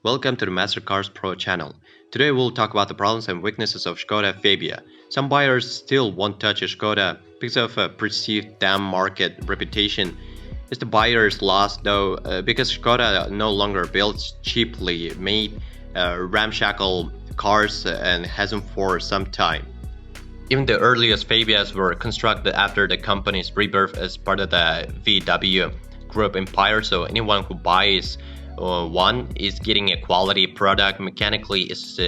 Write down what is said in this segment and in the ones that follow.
Welcome to the Mastercars Pro channel. Today we'll talk about the problems and weaknesses of Skoda Fabia. Some buyers still won't touch a Skoda because of a perceived damn market reputation. Is the buyer's loss though because Skoda no longer builds cheaply made ramshackle cars and hasn't for some time. Even the earliest Fabias were constructed after the company's rebirth as part of the VW group empire, so anyone who buys one is getting a quality product. Mechanically is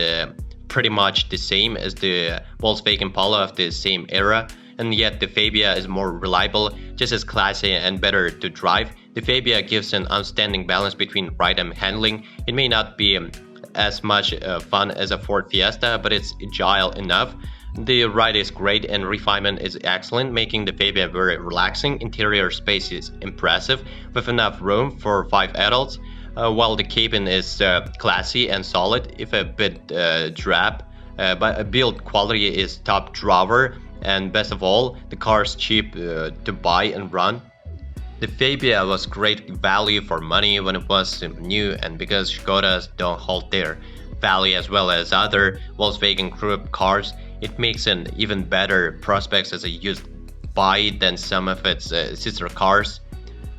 pretty much the same as the Volkswagen Polo of the same era, and yet the Fabia is more reliable, just as classy and better to drive. The Fabia gives an outstanding balance between ride and handling. It may not be as much fun as a Ford Fiesta, but it's agile enough. The ride is great and refinement is excellent, making the Fabia very relaxing. Interior space is impressive, with enough room for 5 adults, while the cabin is classy and solid, if a bit drab. But build quality is top drawer, and best of all, the car is cheap to buy and run. The Fabia was great value for money when it was new, and because Skodas don't hold their value as well as other Volkswagen Group cars, it makes an even better prospects as a used buy than some of its sister cars.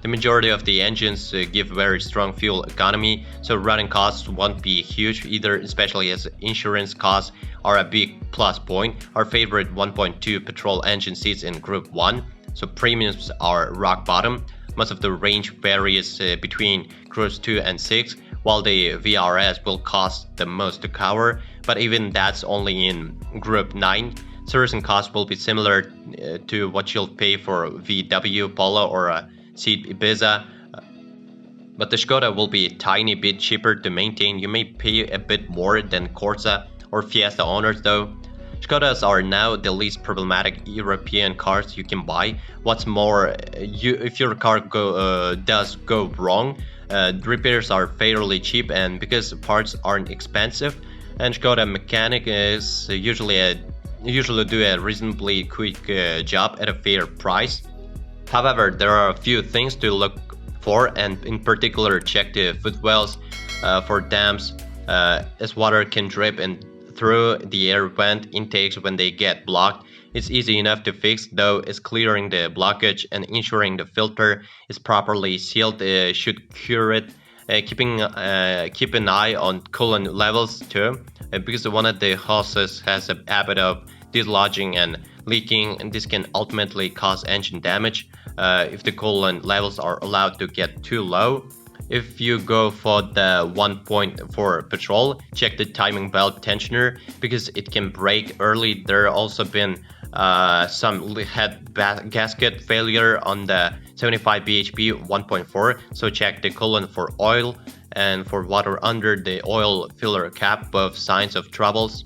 The majority of the engines give very strong fuel economy, so running costs won't be huge either, especially as insurance costs are a big plus point. Our favorite 1.2 petrol engine sits in Group 1, so premiums are rock bottom. Most of the range varies between Groups 2 and 6, while the VRS will cost the most to cover, but even that's only in Group 9. Servicing costs will be similar to what you'll pay for VW Polo or a Seat Ibiza, but the Skoda will be a tiny bit cheaper to maintain. You may pay a bit more than Corsa or Fiesta owners though. Skodas are now the least problematic European cars you can buy. What's more, if your car does go wrong, repairs are fairly cheap, and because parts aren't expensive, and Skoda mechanic is usually do a reasonably quick job at a fair price. However, there are a few things to look for, and in particular check the footwells for dams, as water can drip in through the air vent intakes when they get blocked. It's easy enough to fix, though, is clearing the blockage and ensuring the filter is properly sealed should cure it. Keep an eye on coolant levels too, because one of the hoses has a habit of dislodging and leaking, and this can ultimately cause engine damage if the coolant levels are allowed to get too low. If you go for the 1.4 petrol, check the timing belt tensioner because it can break early. There also been some head gasket failure on the 75 bhp 1.4, so check the coolant for oil and for water under the oil filler cap, both signs of troubles.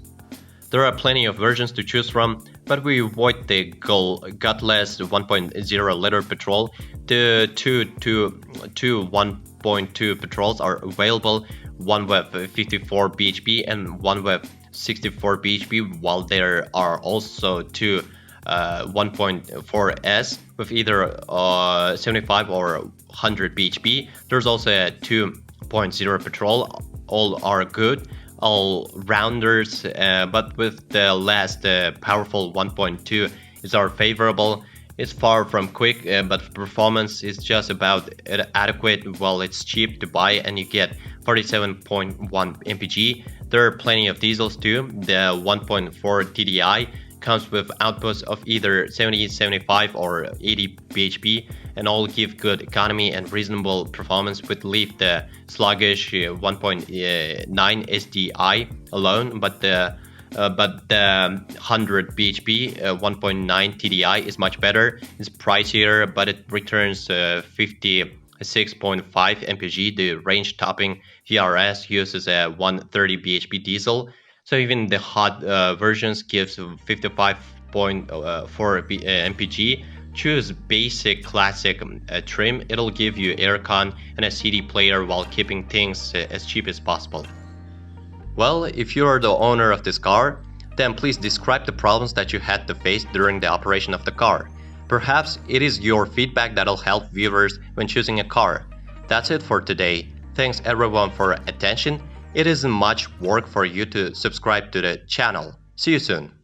There are plenty of versions to choose from, but we avoid the gutless 1.0 liter petrol. The two 1.2 petrols are available, one with 54 bhp and one with 64 bhp, while there are also two 1.4s with either 75 or 100 bhp. There's also a 2.0 petrol. All are good, all rounders, but with the last powerful 1.2 is our favorable. It's far from quick, but performance is just about adequate. Well, it's cheap to buy and you get 47.1 mpg. There are plenty of diesels too. The 1.4 TDI comes with outputs of either 70, 75 or 80 bhp, and all give good economy and reasonable performance, with leave the sluggish 1.9 SDI alone, but the 100 bhp 1.9 TDI is much better. It's pricier, but it returns 56.5 mpg. The range topping VRS uses a 130 bhp diesel, so even the hot versions gives 55.4 mpg. Choose basic classic trim. It'll give you aircon and a CD player while keeping things as cheap as possible. Well, if you are the owner of this car, then please describe the problems that you had to face during the operation of the car. Perhaps it is your feedback that'll help viewers when choosing a car. That's it for today. Thanks everyone for attention. It isn't much work for you to subscribe to the channel. See you soon.